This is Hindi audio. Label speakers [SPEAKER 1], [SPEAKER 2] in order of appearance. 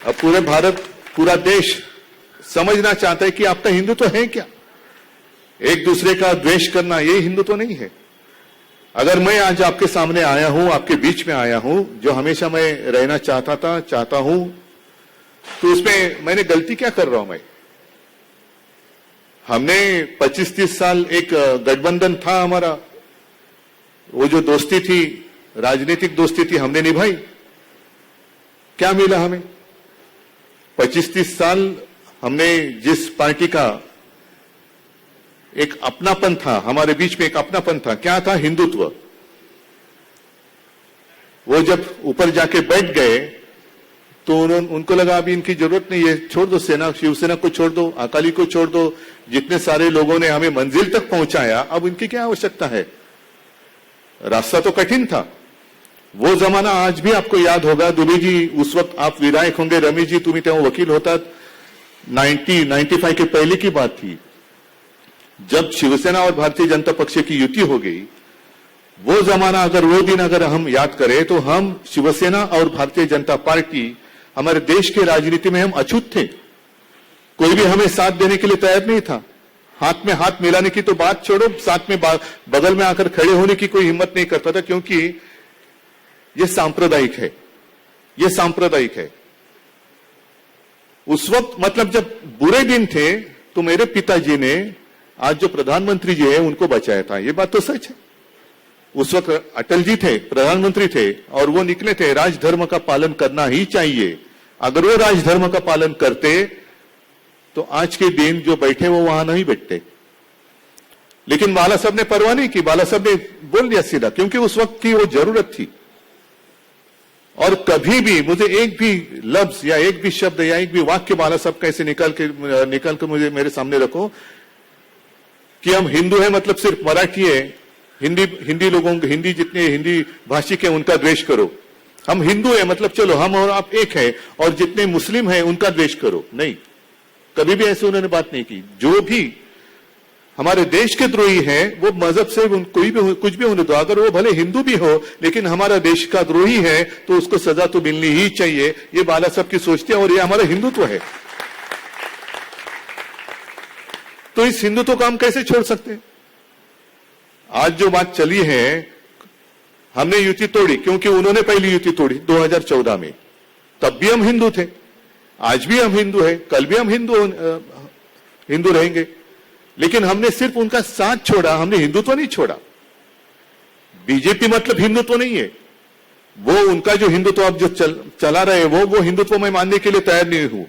[SPEAKER 1] अब पूरे भारत, पूरा देश समझना चाहता है कि आपका हिंदुत्व है क्या। एक दूसरे का द्वेष करना ये हिंदुत्व नहीं है। अगर मैं आज आपके सामने आया हूं, आपके बीच में आया हूं, जो हमेशा मैं रहना चाहता हूं, तो उसमें मैंने गलती क्या कर रहा हूं मैं? हमने 25-30 साल एक गठबंधन था हमारा, वो जो दोस्ती थी, राजनीतिक दोस्ती थी, हमने निभाई। क्या मिला हमें? 25-30 साल हमने जिस पार्टी का एक अपनापन था, हमारे बीच में एक अपनापन था, क्या था? हिंदुत्व। वो जब ऊपर जाके बैठ गए तो उनको लगा अभी इनकी जरूरत नहीं है, छोड़ दो, सेना, शिवसेना को छोड़ दो, अकाली को छोड़ दो, जितने सारे लोगों ने हमें मंजिल तक पहुंचाया, अब इनकी क्या आवश्यकता है? रास्ता तो कठिन था। वो जमाना आज भी आपको याद होगा। दुबे जी, उस वक्त आप विधायक होंगे, रमेश जी तुम्हें तेव्हा वकील होता, 95 के पहले की बात थी, जब शिवसेना और भारतीय जनता पक्ष की युति हो गई। वो जमाना, अगर वो दिन अगर हम याद करें तो हम शिवसेना और भारतीय जनता पार्टी हमारे देश के राजनीति में हम अछूत थे। कोई भी हमें साथ देने के लिए तैयार नहीं था। हाथ में हाथ मिलाने की तो बात छोड़ो, साथ में बगल में आकर खड़े होने की कोई हिम्मत नहीं करता था, क्योंकि ये सांप्रदायिक है, ये सांप्रदायिक है। उस वक्त मतलब जब बुरे दिन थे तो मेरे पिताजी ने आज जो प्रधानमंत्री जी है उनको बचाया था। ये बात तो सच है। उस वक्त अटल जी थे, प्रधानमंत्री थे, और वो निकले थे राजधर्म का पालन करना ही चाहिए। अगर वो राजधर्म का पालन करते तो आज के दिन जो बैठे वो वहां नहीं बैठते। लेकिन बाला साहब ने परवाह नहीं की, बाला साहब ने बोल दिया सीधा, क्योंकि उस वक्त की वो जरूरत थी। और कभी भी मुझे एक भी लफ्ज या एक भी शब्द या एक भी वाक्य बाला साहब का ऐसे निकाल के मुझे मेरे सामने रखो कि हम हिंदू हैं मतलब सिर्फ मराठी है, हिंदी लोगों, हिंदी जितने हिंदी भाषिक है उनका द्वेष करो। हम हिंदू है मतलब चलो हम और आप एक है, और जितने मुस्लिम हैं उनका द्वेष करो। नहीं, कभी भी ऐसे उन्होंने बात नहीं की। जो भी हमारे देश के द्रोही हैं वो मजहब से कोई भी कुछ भी होने दो, अगर वो भले हिंदू भी हो लेकिन हमारा देश का द्रोही है तो उसको सजा तो मिलनी ही चाहिए। ये बाला साहब की सोचते हैं और ये हमारा हिंदुत्व है। तो इस हिंदुत्व को हम कैसे छोड़ सकते हैं? आज जो बात चली है, हमने युति तोड़ी क्योंकि उन्होंने पहली युति तोड़ी 2014 में। तब भी हम हिंदू थे, आज भी हम हिंदू हैं, कल भी हम हिंदू रहेंगे। लेकिन हमने सिर्फ उनका साथ छोड़ा, हमने हिंदुत्व नहीं छोड़ा। बीजेपी मतलब हिंदुत्व नहीं है। वो उनका जो हिंदुत्व अब जो चला रहे वो हिंदुत्व मैं मानने के लिए तैयार नहीं हूं।